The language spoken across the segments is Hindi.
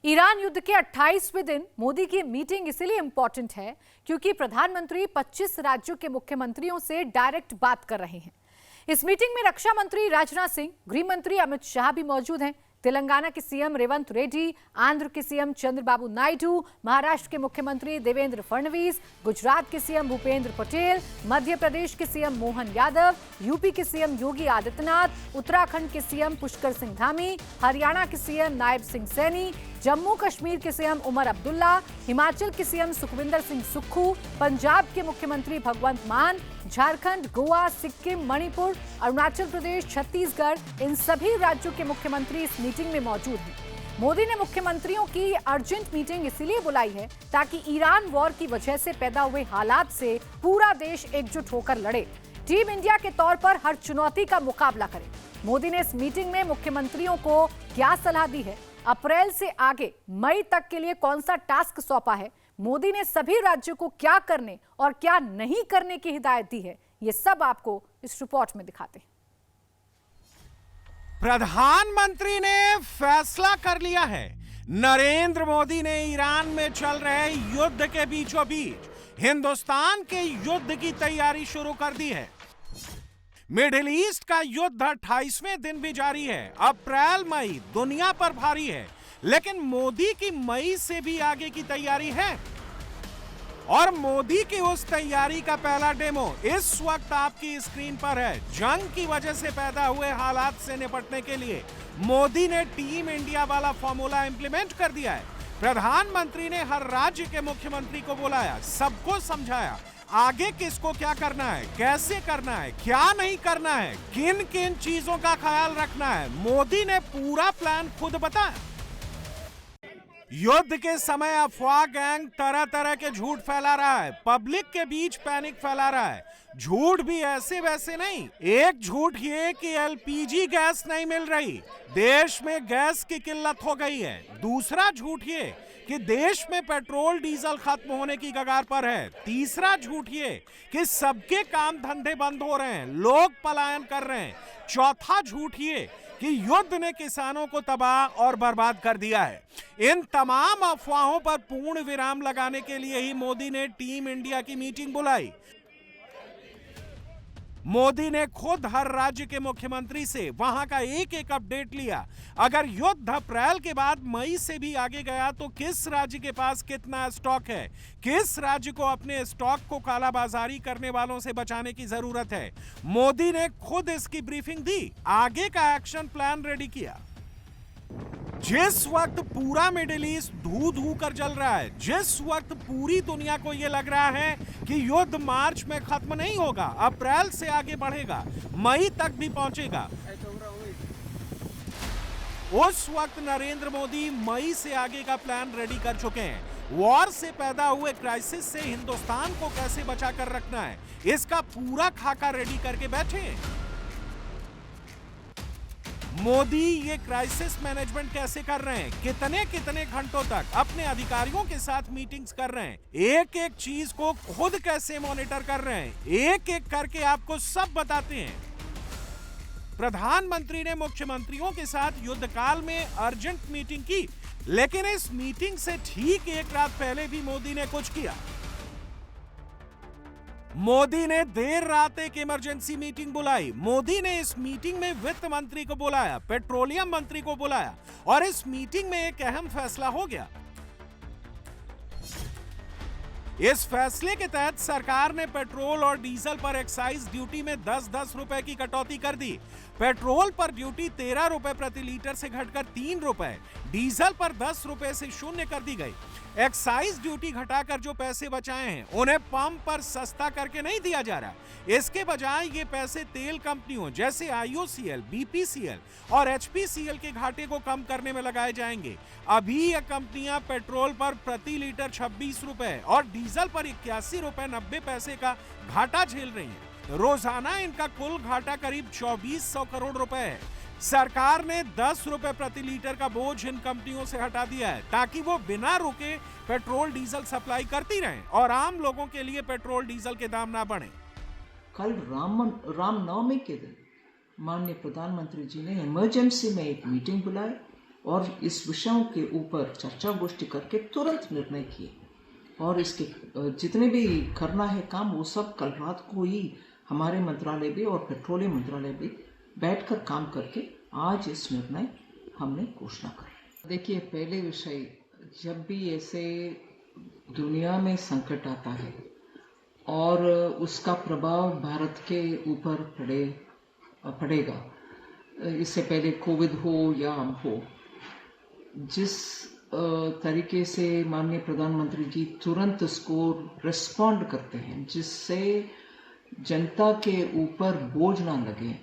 ईरान युद्ध के 28वें दिन मोदी की मीटिंग इसलिए इंपॉर्टेंट है क्योंकि प्रधानमंत्री 25 राज्यों के मुख्यमंत्रियों से डायरेक्ट बात कर रहे हैं। इस मीटिंग में रक्षा मंत्री राजनाथ सिंह, गृह मंत्री अमित शाह भी मौजूद हैं। तेलंगाना के सीएम रेवंत रेड्डी, आंध्र के सीएम चंद्रबाबू नायडू, महाराष्ट्र के मुख्यमंत्री देवेंद्र फडणवीस, गुजरात के सीएम भूपेंद्र पटेल, मध्य प्रदेश के सीएम मोहन यादव, यूपी के सीएम योगी आदित्यनाथ, उत्तराखंड के सीएम पुष्कर सिंह धामी, हरियाणा के सीएम नायब सिंह सैनी, जम्मू कश्मीर के सीएम उमर अब्दुल्ला, हिमाचल के सीएम सुखविंदर सिंह सुक्खू, पंजाब के मुख्यमंत्री भगवंत मान, झारखंड, गोवा, सिक्किम, मणिपुर, अरुणाचल प्रदेश, छत्तीसगढ़, इन सभी राज्यों के मुख्यमंत्री इस मीटिंग में मौजूद हैं। मोदी ने मुख्यमंत्रियों की अर्जेंट मीटिंग इसलिए बुलाई है ताकि ईरान वॉर की वजह से पैदा हुए हालात से पूरा देश एकजुट होकर लड़े, टीम इंडिया के तौर पर हर चुनौती का मुकाबला करे। मोदी ने इस मीटिंग में मुख्यमंत्रियों को क्या सलाह दी है, अप्रैल से आगे मई तक के लिए कौन सा टास्क सौंपा है, मोदी ने सभी राज्यों को क्या करने और क्या नहीं करने की हिदायत दी है, ये सब आपको इस रिपोर्ट में दिखाते हैं। प्रधानमंत्री ने फैसला कर लिया है। नरेंद्र मोदी ने ईरान में चल रहे युद्ध के बीचों बीच हिंदुस्तान के युद्ध की तैयारी शुरू कर दी है। मिडिल ईस्ट का युद्ध 28वें दिन भी जारी है। अप्रैल मई दुनिया पर भारी है, लेकिन मोदी की मई से भी आगे की तैयारी है। और मोदी की उस तैयारी का पहला डेमो इस वक्त आपकी स्क्रीन पर है। जंग की वजह से पैदा हुए हालात से निपटने के लिए मोदी ने टीम इंडिया वाला फॉर्मूला इंप्लीमेंट कर दिया है। प्रधानमंत्री ने हर राज्य के मुख्यमंत्री को बुलाया, सबको समझाया आगे किसको क्या करना है, कैसे करना है, क्या नहीं करना है, किन किन चीजों का ख्याल रखना है। मोदी ने पूरा प्लान खुद बताया। युद्ध के समय अफवाह गैंग तरह तरह के झूठ फैला रहा है, पब्लिक के बीच पैनिक फैला रहा है। झूठ भी ऐसे वैसे नहीं। एक झूठ ये कि एलपीजी गैस नहीं मिल रही, देश में गैस की किल्लत हो गई है। दूसरा झूठ ये कि देश में पेट्रोल डीजल खत्म होने की कगार पर है। तीसरा झूठ ये कि सबके काम धंधे बंद हो रहे हैं, लोग पलायन कर रहे हैं। चौथा झूठ ये कि युद्ध ने किसानों को तबाह और बर्बाद कर दिया है। इन तमाम अफवाहों पर पूर्ण विराम लगाने के लिए ही मोदी ने टीम इंडिया की मीटिंग बुलाई। मोदी ने खुद हर राज्य के मुख्यमंत्री से वहां का एक एक अपडेट लिया। अगर युद्ध अप्रैल के बाद मई से भी आगे गया तो किस राज्य के पास कितना स्टॉक है, किस राज्य को अपने स्टॉक को कालाबाजारी करने वालों से बचाने की जरूरत है। मोदी ने खुद इसकी ब्रीफिंग दी, आगे का एक्शन प्लान रेडी किया। जिस वक्त पूरा मिडिल ईस्ट धू धू कर जल रहा है, जिस वक्त पूरी दुनिया को यह लग रहा है कि युद्ध मार्च में खत्म नहीं होगा, अप्रैल से आगे बढ़ेगा, मई तक भी पहुंचेगा, उस वक्त नरेंद्र मोदी मई से आगे का प्लान रेडी कर चुके हैं। वॉर से पैदा हुए क्राइसिस से हिंदुस्तान को कैसे बचा कर रखना है, इसका पूरा खाका रेडी करके बैठे हैं। मोदी ये क्राइसिस मैनेजमेंट कैसे कर रहे हैं, कितने कितने घंटों तक अपने अधिकारियों के साथ मीटिंग्स कर रहे हैं, एक एक चीज को खुद कैसे मॉनिटर कर रहे हैं, एक एक करके आपको सब बताते हैं। प्रधानमंत्री ने मुख्यमंत्रियों के साथ युद्ध काल में अर्जेंट मीटिंग की, लेकिन इस मीटिंग से ठीक एक रात पहले भी मोदी ने कुछ किया। मोदी ने देर रात एक इमरजेंसी मीटिंग बुलाई। मोदी ने इस मीटिंग में वित्त मंत्री को बुलाया, पेट्रोलियम मंत्री को बुलाया और इस मीटिंग में एक अहम फैसला हो गया। इस फैसले के तहत सरकार ने पेट्रोल और डीजल पर एक्साइज ड्यूटी में 10-10 रुपए की कटौती कर दी। पेट्रोल पर ड्यूटी 13 रुपए प्रति लीटर से घटकर 3 रुपए, डीजल पर 10 रुपए से शून्य कर दी गई। एक्साइज ड्यूटी घटाकर जो पैसे बचाए हैं उन्हें पंप पर सस्ता करके नहीं दिया जा रहा, इसके बजाय ये पैसे तेल कंपनियों जैसे आईओसीएल, बीपीसीएल और एचपीसीएल के घाटे को कम करने में लगाए जाएंगे। अभी ये कंपनियां पेट्रोल पर प्रति लीटर 26 रुपए और डीजल पर 81 रुपए 90 पैसे का घाटा झेल रही हैं। रोजाना इनका कुल घाटा करीब 2400 करोड़ रुपए है। सरकार ने 10 रुपए प्रति लीटर का बोझ इन कंपनियों से हटा दिया है ताकि वो बिना रुके पेट्रोल डीजल सप्लाई करती रहें और आम लोगों के लिए पेट्रोल डीजल के दाम ना बढ़े। कल रामनवमी के दिन माननीय प्रधानमंत्री जी ने इमरजेंसी में एक मीटिंग बुलाई और इस विषयों के ऊपर चर्चा गोष्ठी करके तुरंत निर्णय किए और इसके जितने भी करना है काम वो सब कल रात को ही हमारे मंत्रालय भी और पेट्रोलियम मंत्रालय भी बैठकर काम करके आज इस निर्णय हमने घोषणा कर। देखिए, पहले विषय, जब भी ऐसे दुनिया में संकट आता है और उसका प्रभाव भारत के ऊपर पड़ेगा, इससे पहले कोविड हो या हो, जिस तरीके से माननीय प्रधानमंत्री जी तुरंत इसको रिस्पॉन्ड करते हैं जिससे जनता के ऊपर बोझ ना लगे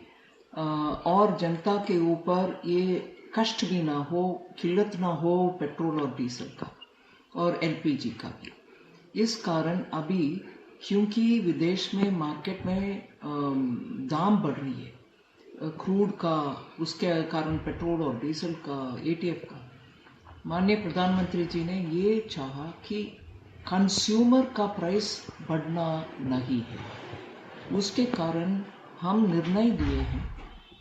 और जनता के ऊपर ये कष्ट भी ना हो, किल्लत ना हो पेट्रोल और डीजल का और एलपीजी का भी। इस कारण अभी क्योंकि विदेश में मार्केट में दाम बढ़ रही है क्रूड का, उसके कारण पेट्रोल और डीजल का, एटीएफ का, माननीय प्रधानमंत्री जी ने ये चाहा कि कंज्यूमर का प्राइस बढ़ना नहीं है। उसके कारण हम निर्णय लिए हैं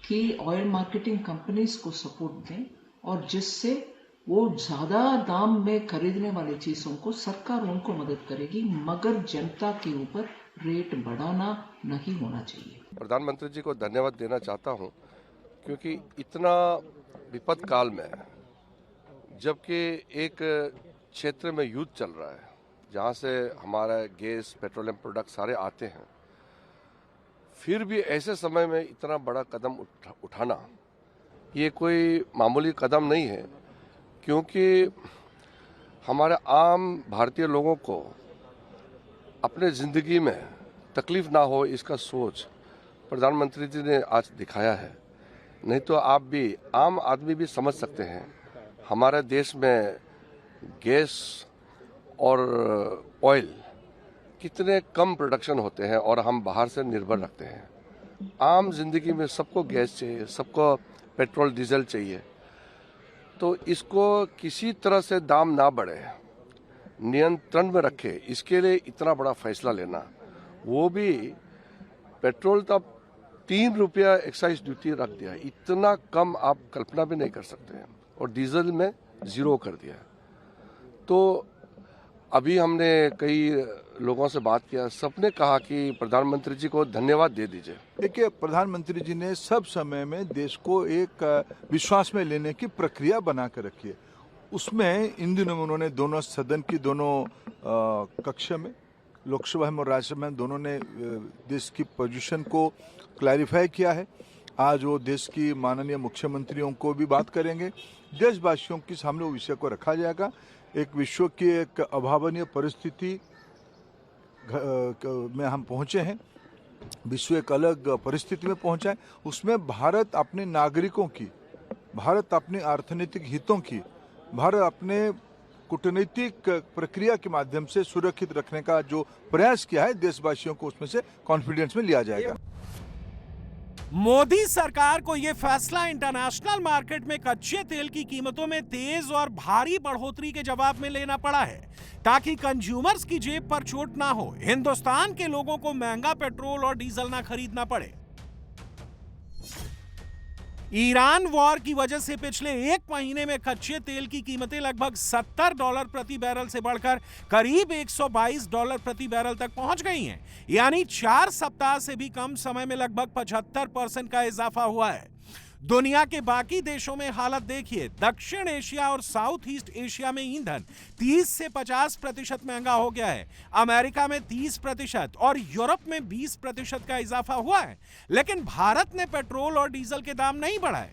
कि ऑयल मार्केटिंग कंपनीज को सपोर्ट दें और जिससे वो ज़्यादा दाम में खरीदने वाली चीज़ों को सरकार उनको मदद करेगी, मगर जनता के ऊपर रेट बढ़ाना नहीं होना चाहिए। प्रधानमंत्री जी को धन्यवाद देना चाहता हूं क्योंकि इतना विपद काल में, जबकि एक क्षेत्र में युद्ध चल रहा है जहां से हमारा गैस, पेट्रोलियम प्रोडक्ट सारे आते हैं, फिर भी ऐसे समय में इतना बड़ा कदम उठाना ये कोई मामूली कदम नहीं है, क्योंकि हमारे आम भारतीय लोगों को अपने ज़िंदगी में तकलीफ ना हो इसका सोच प्रधानमंत्री जी ने आज दिखाया है। नहीं तो आप भी, आम आदमी भी समझ सकते हैं हमारे देश में गैस और ऑयल कितने कम प्रोडक्शन होते हैं और हम बाहर से निर्भर रखते हैं। आम जिंदगी में सबको गैस चाहिए, सबको पेट्रोल डीजल चाहिए, तो इसको किसी तरह से दाम ना बढ़े, नियंत्रण में रखे, इसके लिए इतना बड़ा फैसला लेना, वो भी पेट्रोल तब 3 रुपया एक्साइज ड्यूटी रख दिया, इतना कम आप कल्पना भी नहीं कर सकते हैं, और डीजल में 0 कर दिया। तो अभी हमने कई लोगों से बात किया, सबने कहा कि प्रधानमंत्री जी को धन्यवाद दे दीजिए। देखिए, प्रधानमंत्री जी ने सब समय में देश को एक विश्वास में लेने की प्रक्रिया बना कर रखी है। उसमें इन दिनों में उन्होंने दोनों सदन की दोनों कक्ष में, लोकसभा में और राज्यसभा में, दोनों ने देश की पोजीशन को क्लैरिफाई किया है। आज वो देश की माननीय मुख्यमंत्रियों को भी बात करेंगे, देशवासियों के सामने वो विषय को रखा जाएगा। एक विश्व की एक अभावनीय परिस्थिति में हम पहुंचे हैं, विश्व एक अलग परिस्थिति में पहुंचा है, उसमें भारत अपने नागरिकों की, भारत अपने अर्थनीतिक हितों की, भारत अपने कूटनीतिक प्रक्रिया के माध्यम से सुरक्षित रखने का जो प्रयास किया है, देशवासियों को उसमें से कॉन्फिडेंस में लिया जाएगा। मोदी सरकार को यह फैसला इंटरनेशनल मार्केट में कच्चे तेल की कीमतों में तेज और भारी बढ़ोतरी के जवाब में लेना पड़ा है, ताकि कंज्यूमर्स की जेब पर चोट ना हो, हिंदुस्तान के लोगों को महंगा पेट्रोल और डीजल ना खरीदना पड़े। ईरान वॉर की वजह से पिछले 1 महीने में कच्चे तेल की कीमतें लगभग $70 प्रति बैरल से बढ़कर करीब $122 प्रति बैरल तक पहुंच गई हैं। यानी 4 सप्ताह से भी कम समय में लगभग 75% का इजाफा हुआ है। दुनिया के बाकी देशों में हालत देखिए। दक्षिण एशिया और साउथ ईस्ट एशिया में ईंधन 30 से 50% महंगा हो गया है, अमेरिका में 30% और यूरोप में 20% का इजाफा हुआ है, लेकिन भारत ने पेट्रोल और डीजल के दाम नहीं बढ़ाए।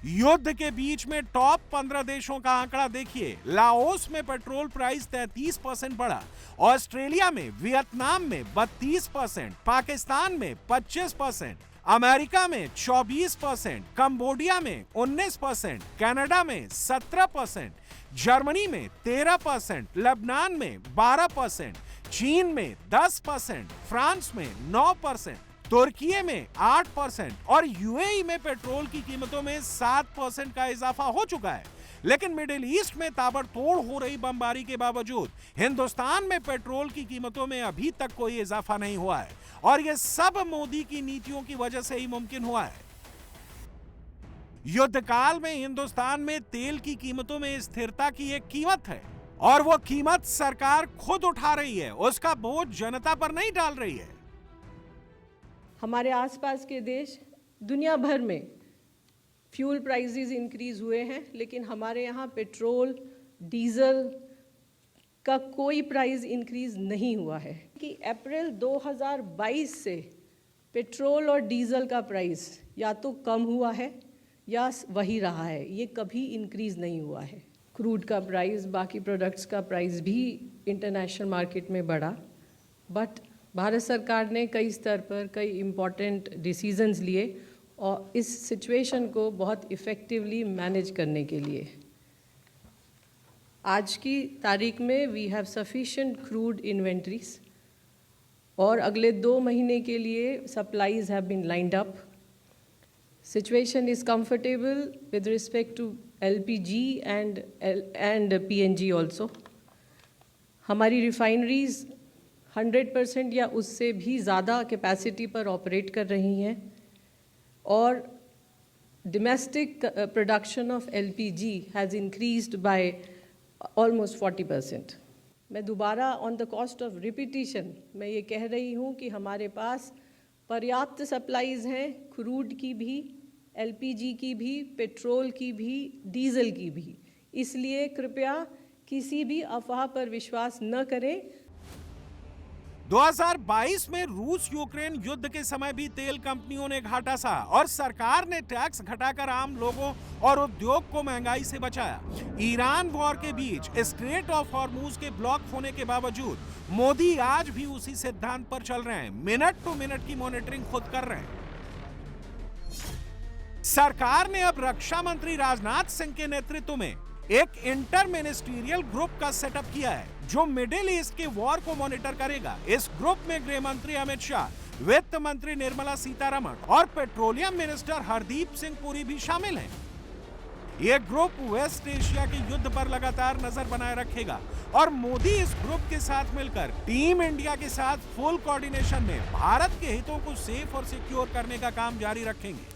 युद्ध के बीच में टॉप 15 देशों का आंकड़ा देखिए। लाओस में पेट्रोल प्राइस 33% बढ़ा, ऑस्ट्रेलिया में, वियतनाम में 32%, पाकिस्तान में 25%, अमेरिका में 24%, कंबोडिया में 19%, कनाडा में 17%, जर्मनी में 13%, लेबनान में 12%, चीन में 10%, फ्रांस में 9%, तुर्की में 8% और यूएई में पेट्रोल की कीमतों में 7% का इजाफा हो चुका है। लेकिन मिडिल ईस्ट में ताबड़तोड़ हो रही बमबारी के बावजूद हिंदुस्तान में पेट्रोल की कीमतों में अभी तक कोई इजाफा नहीं हुआ है, और यह सब मोदी की नीतियों की वजह से ही मुमकिन हुआ है। युद्ध काल में हिंदुस्तान में तेल की कीमतों में स्थिरता की एक कीमत है और वो कीमत सरकार खुद उठा रही है, उसका बोझ जनता पर नहीं डाल रही है। हमारे आसपास के देश दुनिया भर में फ्यूल प्राइसेस इंक्रीज हुए हैं, लेकिन हमारे यहाँ पेट्रोल डीजल का कोई प्राइस इंक्रीज नहीं हुआ है कि अप्रैल 2022 से पेट्रोल और डीजल का प्राइस या तो कम हुआ है या वही रहा है, ये कभी इंक्रीज नहीं हुआ है। क्रूड का प्राइस, बाकी प्रोडक्ट्स का प्राइस भी इंटरनेशनल मार्केट में बढ़ा, बट भारत सरकार ने कई स्तर पर कई इम्पॉर्टेंट डिसीजंस लिए और इस सिचुएशन को बहुत इफ़ेक्टिवली मैनेज करने के लिए आज की तारीख में we have sufficient crude inventories और अगले 2 महीने के लिए supplies have been lined up. Situation is comfortable with respect to LPG and PNG also. हमारी रिफाइनरीज 100% या उससे भी ज़्यादा कैपेसिटी पर ऑपरेट कर रही हैं और domestic production of LPG has increased by almost 40%. मैं दोबारा on the cost of repetition मैं ये कह रही हूँ कि हमारे पास पर्याप्त सप्लाईज हैं, क्रूड की भी, एलपीजी की भी, पेट्रोल की भी, डीजल की भी। इसलिए कृपया किसी भी अफवाह पर विश्वास न करें। 2022 में रूस यूक्रेन युद्ध के समय भी तेल कंपनियों ने घाटा सहा और सरकार ने टैक्स घटाकर आम लोगों और उद्योग को महंगाई से बचाया। ईरान वॉर के बीच स्ट्रेट ऑफ हॉर्मुज के ब्लॉक होने के बावजूद मोदी आज भी उसी सिद्धांत पर चल रहे हैं, मिनट टू मिनट की मॉनिटरिंग खुद कर रहे हैं। सरकार ने अब रक्षा मंत्री राजनाथ सिंह के नेतृत्व में एक इंटर मिनिस्ट्रियल ग्रुप का सेटअप किया है जो मिडिल ईस्ट के वॉर को मॉनिटर करेगा। इस ग्रुप में गृह मंत्री अमित शाह, वित्त मंत्री निर्मला सीतारमण और पेट्रोलियम मिनिस्टर हरदीप सिंह पुरी भी शामिल हैं। यह ग्रुप वेस्ट एशिया के युद्ध पर लगातार नजर बनाए रखेगा और मोदी इस ग्रुप के साथ मिलकर टीम इंडिया के साथ फुल कोऑर्डिनेशन में भारत के हितों को सेफ और सिक्योर करने का काम जारी रखेंगे।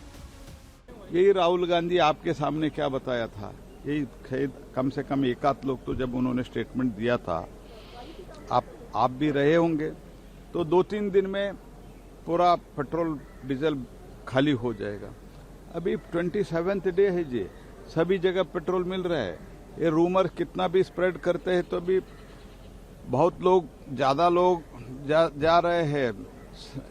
यही राहुल गांधी आपके सामने क्या बताया था, यही कम से कम एक आध लोग तो जब उन्होंने स्टेटमेंट दिया था, आप भी रहे होंगे, तो 2-3 दिन में पूरा पेट्रोल डीजल खाली हो जाएगा। अभी 27th डे है जी, सभी जगह पेट्रोल मिल रहा है। ये रूमर कितना भी स्प्रेड करते हैं तो अभी बहुत लोग, ज्यादा लोग जा रहे हैं,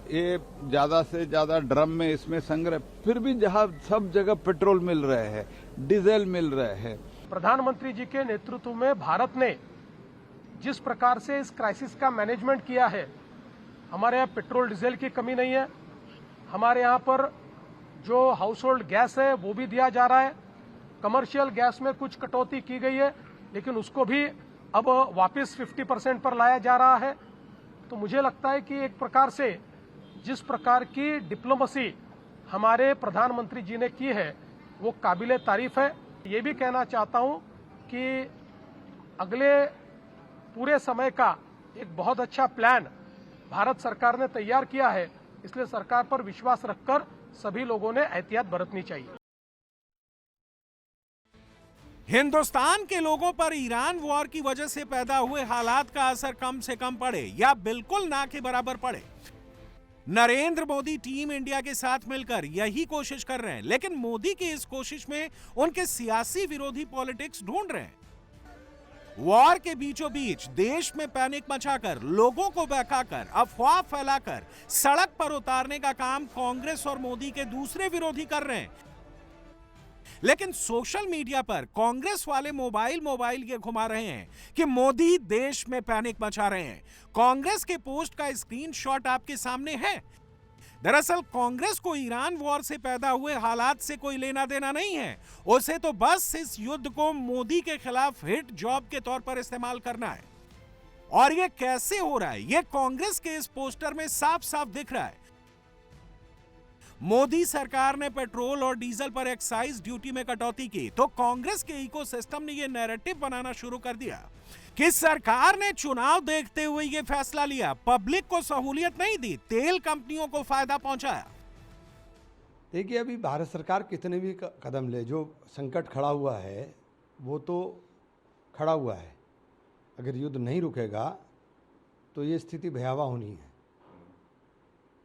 ये ज्यादा से ज्यादा ड्रम में इसमें संग्रह, फिर भी जहां सब जगह पेट्रोल मिल रहे हैं, डीजल मिल रहे हैं। प्रधानमंत्री जी के नेतृत्व में भारत ने जिस प्रकार से इस क्राइसिस का मैनेजमेंट किया है, हमारे यहाँ पेट्रोल डीजल की कमी नहीं है। हमारे यहाँ पर जो हाउस होल्ड गैस है वो भी दिया जा रहा है। कमर्शियल गैस में कुछ कटौती की गई है, लेकिन उसको भी अब वापस 50% पर लाया जा रहा है। तो मुझे लगता है कि एक प्रकार से जिस प्रकार की डिप्लोमेसी हमारे प्रधानमंत्री जी ने की है वो काबिले तारीफ है। ये भी कहना चाहता हूं कि अगले पूरे समय का एक बहुत अच्छा प्लान भारत सरकार ने तैयार किया है, इसलिए सरकार पर विश्वास रखकर सभी लोगों ने एहतियात बरतनी चाहिए। हिंदुस्तान के लोगों पर ईरान वॉर की वजह से पैदा हुए हालात का असर कम से कम पड़े या बिल्कुल ना के बराबर पड़े, नरेंद्र मोदी टीम इंडिया के साथ मिलकर यही कोशिश कर रहे हैं। लेकिन मोदी की इस कोशिश में उनके सियासी विरोधी पॉलिटिक्स ढूंढ रहे हैं। वॉर के बीचों बीच देश में पैनिक मचाकर, लोगों को बहकाकर, अफवाह फैलाकर सड़क पर उतारने का काम कांग्रेस और मोदी के दूसरे विरोधी कर रहे हैं। लेकिन सोशल मीडिया पर कांग्रेस वाले मोबाइल ये घुमा रहे हैं कि मोदी देश में पैनिक मचा रहे हैं। कांग्रेस के पोस्ट का स्क्रीनशॉट आपके सामने है। दरअसल कांग्रेस को ईरान वॉर से पैदा हुए हालात से कोई लेना देना नहीं है, उसे तो बस इस युद्ध को मोदी के खिलाफ हिट जॉब के तौर पर इस्तेमाल करना है। और ये कैसे हो रहा है, ये कांग्रेस के इस पोस्टर में साफ साफ दिख रहा है। मोदी सरकार ने पेट्रोल और डीजल पर एक्साइज ड्यूटी में कटौती की तो कांग्रेस के इकोसिस्टम ने यह नैरेटिव बनाना शुरू कर दिया कि सरकार ने चुनाव देखते हुए यह फैसला लिया, पब्लिक को सहूलियत नहीं दी, तेल कंपनियों को फायदा पहुंचाया। देखिए, अभी भारत सरकार कितने भी कदम ले, जो संकट खड़ा हुआ है वो तो खड़ा हुआ है। अगर युद्ध नहीं रुकेगा तो ये स्थिति भयावह होनी है।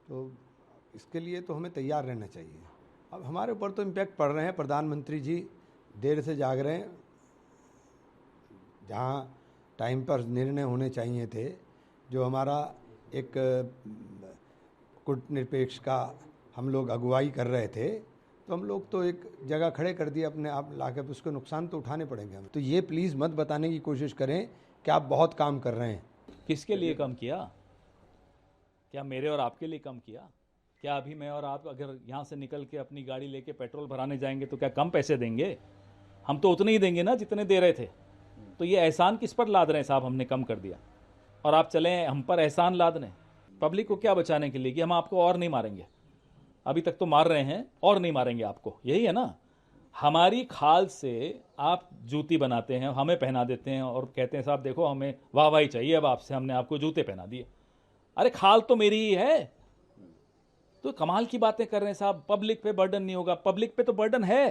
तो इसके लिए तो हमें तैयार रहना चाहिए। अब हमारे ऊपर तो इम्पैक्ट पड़ रहे हैं। प्रधानमंत्री जी देर से जाग रहे हैं। जहाँ टाइम पर निर्णय होने चाहिए थे, जो हमारा एक कूटनिरपेक्ष का हम लोग अगुवाई कर रहे थे, तो हम लोग तो एक जगह खड़े कर दिए अपने आप लाकर, उसको नुकसान तो उठाने पड़ेंगे हमें। तो ये प्लीज़ मत बताने की कोशिश करें कि आप बहुत काम कर रहे हैं। किसके लिए कम किया? क्या मेरे और आपके लिए कम किया? क्या अभी मैं और आप अगर यहाँ से निकल के अपनी गाड़ी लेके पेट्रोल भराने जाएंगे तो क्या कम पैसे देंगे? हम तो उतने ही देंगे ना जितने दे रहे थे। तो ये एहसान किस पर लाद रहे हैं साहब? हमने कम कर दिया और आप चले हम पर एहसान लादने। पब्लिक को क्या बचाने के लिए कि हम आपको और नहीं मारेंगे? अभी तक तो मार रहे हैं और नहीं मारेंगे आपको, यही है ना? हमारी खाल से आप जूती बनाते हैं, हमें पहना देते हैं और कहते हैं साहब देखो हमें वाहवाही चाहिए अब आपसे, हमने आपको जूते पहना दिए। अरे खाल तो मेरी ही है। तो कमाल की बातें कर रहे हैं साहब। पब्लिक पे बर्डन नहीं होगा, पब्लिक पे तो बर्डन है।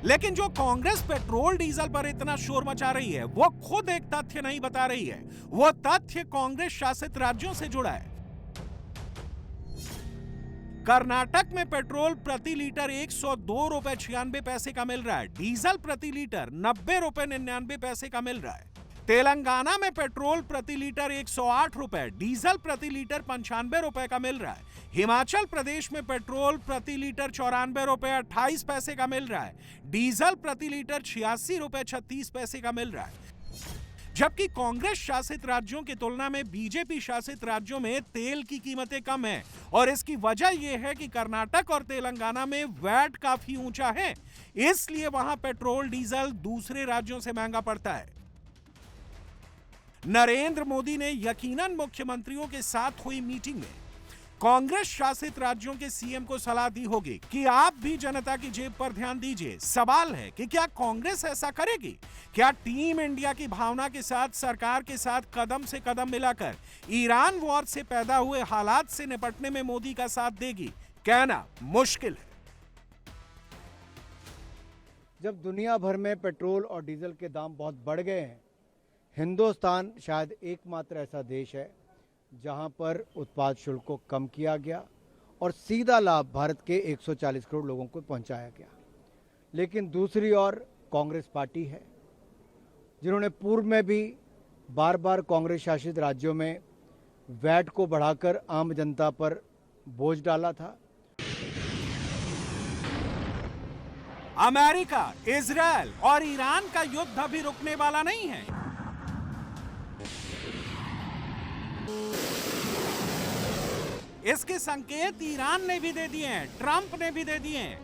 लेकिन जो कांग्रेस पेट्रोल डीजल पर इतना शोर मचा रही है, वो खुद एक तथ्य नहीं बता रही है। वो तथ्य कांग्रेस शासित राज्यों से जुड़ा है। कर्नाटक में पेट्रोल प्रति लीटर 102 रुपए 96 पैसे का मिल रहा है। डीजल प्रति लीटर 90 रुपए 99 पैसे का मिल रहा है। तेलंगाना में पेट्रोल प्रति लीटर 108 रुपए, डीजल प्रति लीटर 95 रुपए का मिल रहा है। हिमाचल प्रदेश में पेट्रोल प्रति लीटर 94 रुपए 28 पैसे का मिल रहा है। डीजल प्रति लीटर 86 रुपए 36 पैसे का मिल रहा है। जबकि कांग्रेस शासित राज्यों की तुलना में बीजेपी शासित राज्यों में तेल की कीमतें कम हैं और इसकी वजह यह है कि कर्नाटक और तेलंगाना में वैट काफी ऊंचा है, इसलिए वहां पेट्रोल डीजल दूसरे राज्यों से महंगा पड़ता है। नरेंद्र मोदी ने यकीनन मुख्यमंत्रियों के साथ हुई मीटिंग में कांग्रेस शासित राज्यों के सीएम को सलाह दी होगी कि आप भी जनता की जेब पर ध्यान दीजिए। सवाल है कि क्या कांग्रेस ऐसा करेगी? क्या टीम इंडिया की भावना के साथ सरकार के साथ कदम से कदम मिलाकर ईरान वॉर से पैदा हुए हालात से निपटने में मोदी का साथ देगी? कहना मुश्किल है। जब दुनिया भर में पेट्रोल और डीजल के दाम बहुत बढ़ गए हैं, हिंदुस्तान शायद एकमात्र ऐसा देश है जहां पर उत्पाद शुल्क को कम किया गया और सीधा लाभ भारत के 140 करोड़ लोगों को पहुंचाया गया। लेकिन दूसरी ओर कांग्रेस पार्टी है जिन्होंने पूर्व में भी बार बार कांग्रेस शासित राज्यों में वैट को बढ़ाकर आम जनता पर बोझ डाला था। अमेरिका, इजरायल और ईरान का युद्ध अभी रुकने वाला नहीं है। इसके संकेत ईरान ने भी दे दिए हैं, ट्रंप ने भी दे दिए हैं।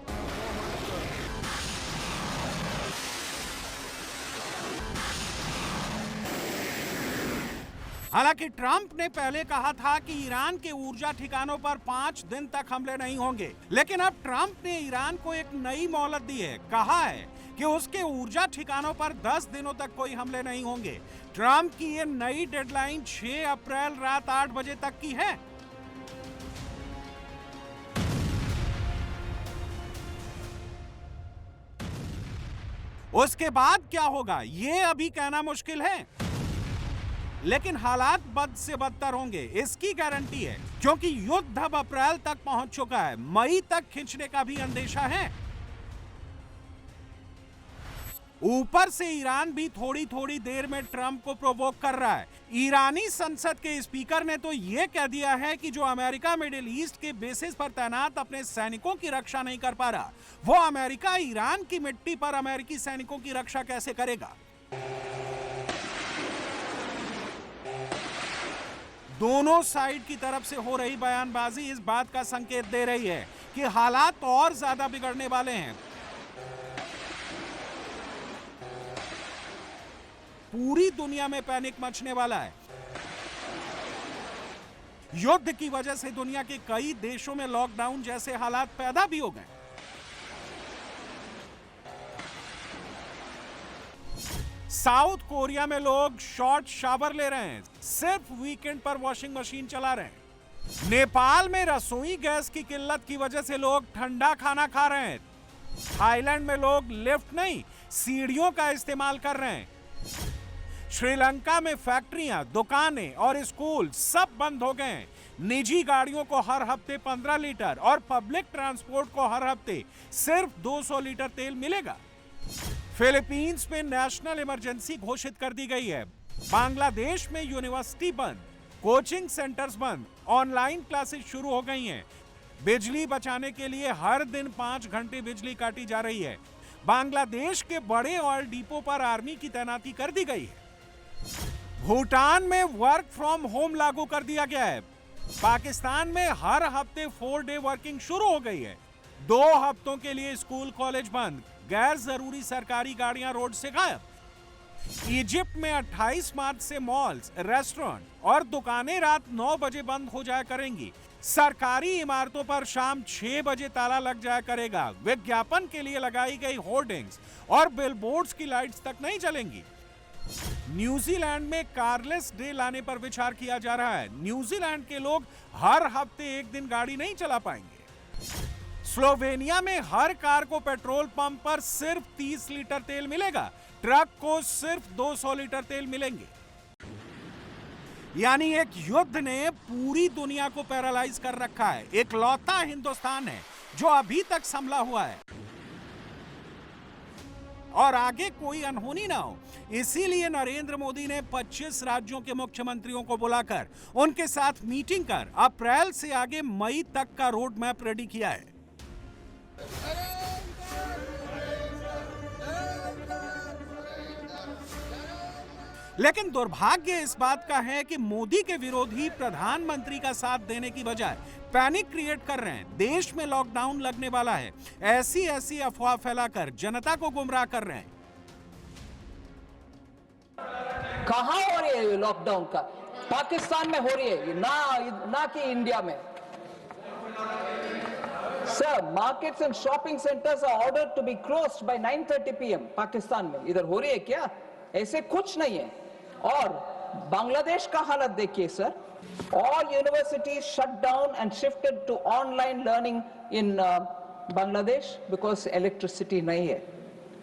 हालांकि ट्रंप ने पहले कहा था कि ईरान के ऊर्जा ठिकानों पर 5 दिन तक हमले नहीं होंगे, लेकिन अब ट्रंप ने ईरान को एक नई मोहलत दी है। कहा है कि उसके ऊर्जा ठिकानों पर 10 दिनों तक कोई हमले नहीं होंगे। ट्रंप की ये नई डेडलाइन 6 अप्रैल रात 8 बजे तक की है। उसके बाद क्या होगा ये अभी कहना मुश्किल है, लेकिन हालात बद से बदतर होंगे इसकी गारंटी है, क्योंकि युद्ध अब अप्रैल तक पहुंच चुका है। मई तक खिंचने का भी अंदेशा है। ऊपर से ईरान भी थोड़ी थोड़ी देर में ट्रंप को प्रोवोक कर रहा है। ईरानी संसद के स्पीकर ने तो यह कह दिया है कि जो अमेरिका मिडिल ईस्ट के बेसिस पर तैनात अपने सैनिकों की रक्षा नहीं कर पा रहा, वो अमेरिका ईरान की मिट्टी पर अमेरिकी सैनिकों की रक्षा कैसे करेगा। दोनों साइड की तरफ से हो रही बयानबाजी इस बात का संकेत दे रही है कि हालात और ज्यादा बिगड़ने वाले हैं। पूरी दुनिया में पैनिक मचने वाला है। युद्ध की वजह से दुनिया के कई देशों में लॉकडाउन जैसे हालात पैदा भी हो गए। साउथ कोरिया में लोग शॉर्ट शावर ले रहे हैं, सिर्फ वीकेंड पर वॉशिंग मशीन चला रहे हैं। नेपाल में रसोई गैस की किल्लत की वजह से लोग ठंडा खाना खा रहे हैं। थाईलैंड में लोग लिफ्ट नहीं, सीढ़ियों का इस्तेमाल कर रहे हैं। श्रीलंका में फैक्ट्रियां, दुकानें और स्कूल सब बंद हो गए हैं। निजी गाड़ियों को हर हफ्ते 15 लीटर और पब्लिक ट्रांसपोर्ट को हर हफ्ते सिर्फ 200 लीटर तेल मिलेगा। फिलीपींस में नेशनल इमरजेंसी घोषित कर दी गई है। बांग्लादेश में यूनिवर्सिटी बंद, कोचिंग सेंटर्स बंद, ऑनलाइन क्लासेस शुरू हो गई हैं। बिजली बचाने के लिए हर दिन 5 घंटे बिजली काटी जा रही है। बांग्लादेश के बड़े ऑयल डिपो पर आर्मी की तैनाती कर दी गई है। भूटान में वर्क फ्रॉम होम लागू कर दिया गया है। पाकिस्तान में हर हफ्ते 4 डे वर्किंग शुरू हो गई है। 2 हफ्तों के लिए स्कूल कॉलेज बंद, गैर जरूरी सरकारी गाड़ियां रोड से गायब। इजिप्ट में 28 मार्च से मॉल्स, रेस्टोरेंट और दुकानें रात 9 बजे बंद हो जाया करेंगी। सरकारी इमारतों पर शाम 6 बजे ताला लग जाया करेगा। विज्ञापन के लिए लगाई गई होर्डिंग्स और बिलबोर्ड्स की लाइट्स तक नहीं चलेंगी। न्यूजीलैंड में कारलेस डे लाने पर विचार किया जा रहा है। न्यूजीलैंड के लोग हर हफ्ते एक दिन गाड़ी नहीं चला पाएंगे। स्लोवेनिया में हर कार को पेट्रोल पंप पर सिर्फ 30 लीटर तेल मिलेगा। ट्रक को सिर्फ 200 लीटर तेल मिलेंगे। यानी एक युद्ध ने पूरी दुनिया को पैरालाइज कर रखा है। इकलौता हिंदुस्तान है जो अभी तक संभला हुआ है और आगे कोई अनहोनी ना हो, इसीलिए नरेंद्र मोदी ने 25 राज्यों के मुख्यमंत्रियों को बुलाकर उनके साथ मीटिंग कर अप्रैल से आगे मई तक का रोड मैप रेडी किया है। लेकिन दुर्भाग्य इस बात का है कि मोदी के विरोधी प्रधानमंत्री का साथ देने की बजाय पैनिक क्रिएट कर रहे हैं। देश में लॉकडाउन लगने वाला है, ऐसी अफवाह फैलाकर जनता को गुमराह कर रहे हैं। कहां हो रही है लॉकडाउन का? पाकिस्तान में हो रही है, ना कि इंडिया में। Sir, markets and shopping centres are ordered to be closed by 9:30 PM Pakistan में। इधर हो रही है क्या? ऐसे कुछ नहीं है। और बांग्लादेश का हालत देखिए sir, all universities shut down and shifted to online learning in Bangladesh because electricity nahi hai.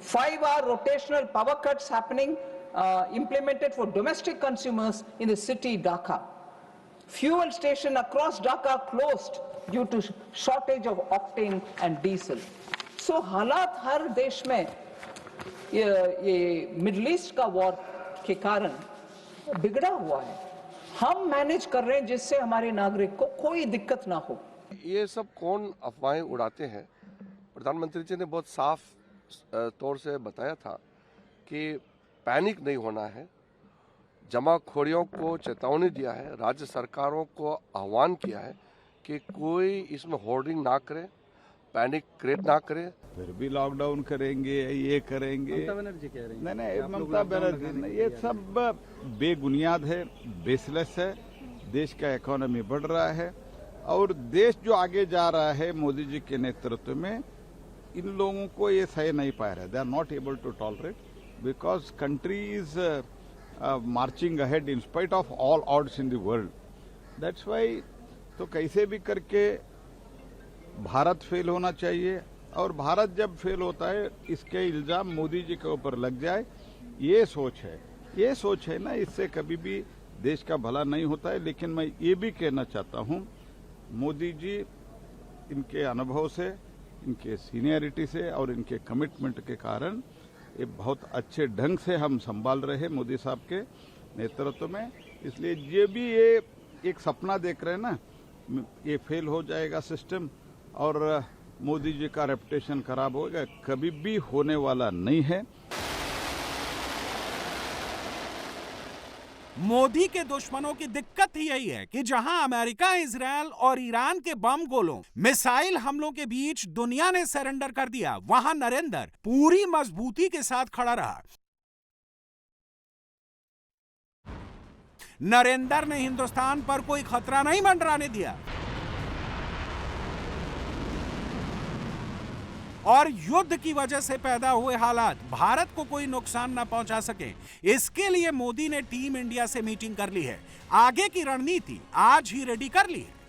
5-hour rotational power cuts happening, implemented for domestic consumers in the city Dhaka. Fuel station across Dhaka closed due to shortage of octane and diesel. So हालात हर देश में ये मिडिल ईस्ट का वॉर के कारण बिगड़ा हुआ है। हम मैनेज कर रहे हैं जिससे हमारे नागरिक को कोई दिक्कत ना हो। ये सब कौन अफवाहें उड़ाते हैं? प्रधानमंत्री जी ने बहुत साफ तौर से बताया था कि पैनिक नहीं होना है। जमाखोरियों को चेतावनी दिया है, राज्य सरकारों को आह्वान किया है कि कोई इसमें होर्डिंग ना करे, पैनिक क्रिएट ना करे। फिर भी लॉकडाउन करेंगे, ये करेंगे। ममता बनर्जी कह रही हैं। नहीं, ममता बनर्जी नहीं, ये सब बेबुनियाद है, बेसलेस है। देश का इकोनॉमी बढ़ रहा है और देश जो आगे जा रहा है मोदी जी के नेतृत्व में, इन लोगों को ये सह नहीं पा रहे। They are not able to tolerate because country is marching ahead in spite of all odds in the world. That's why तो कैसे भी करके भारत फेल होना चाहिए और भारत जब फेल होता है इसके इल्जाम मोदी जी के ऊपर लग जाए, ये सोच है ना, इससे कभी भी देश का भला नहीं होता है। लेकिन मैं ये भी कहना चाहता हूँ, मोदी जी इनके अनुभव से, इनके सीनियरिटी से और इनके कमिटमेंट के कारण ये बहुत अच्छे ढंग से हम संभाल रहे हैं मोदी साहब के नेतृत्व में। इसलिए ये भी ये एक सपना देख रहे हैं ना, ये फेल हो जाएगा सिस्टम और मोदी जी का रेपुटेशन खराब होगा, कभी भी होने वाला नहीं है। मोदी के दुश्मनों की दिक्कत ही यही है कि जहां अमेरिका, इजरायल और ईरान के बम गोलों, मिसाइल हमलों के बीच दुनिया ने सरेंडर कर दिया, वहां नरेंद्र पूरी मजबूती के साथ खड़ा रहा। नरेंद्र ने हिंदुस्तान पर कोई खतरा नहीं मंडराने दिया और युद्ध की वजह से पैदा हुए हालात भारत को कोई नुकसान न पहुंचा सके, इसके लिए मोदी ने टीम इंडिया से मीटिंग कर ली है। आगे की रणनीति आज ही रेडी कर ली है।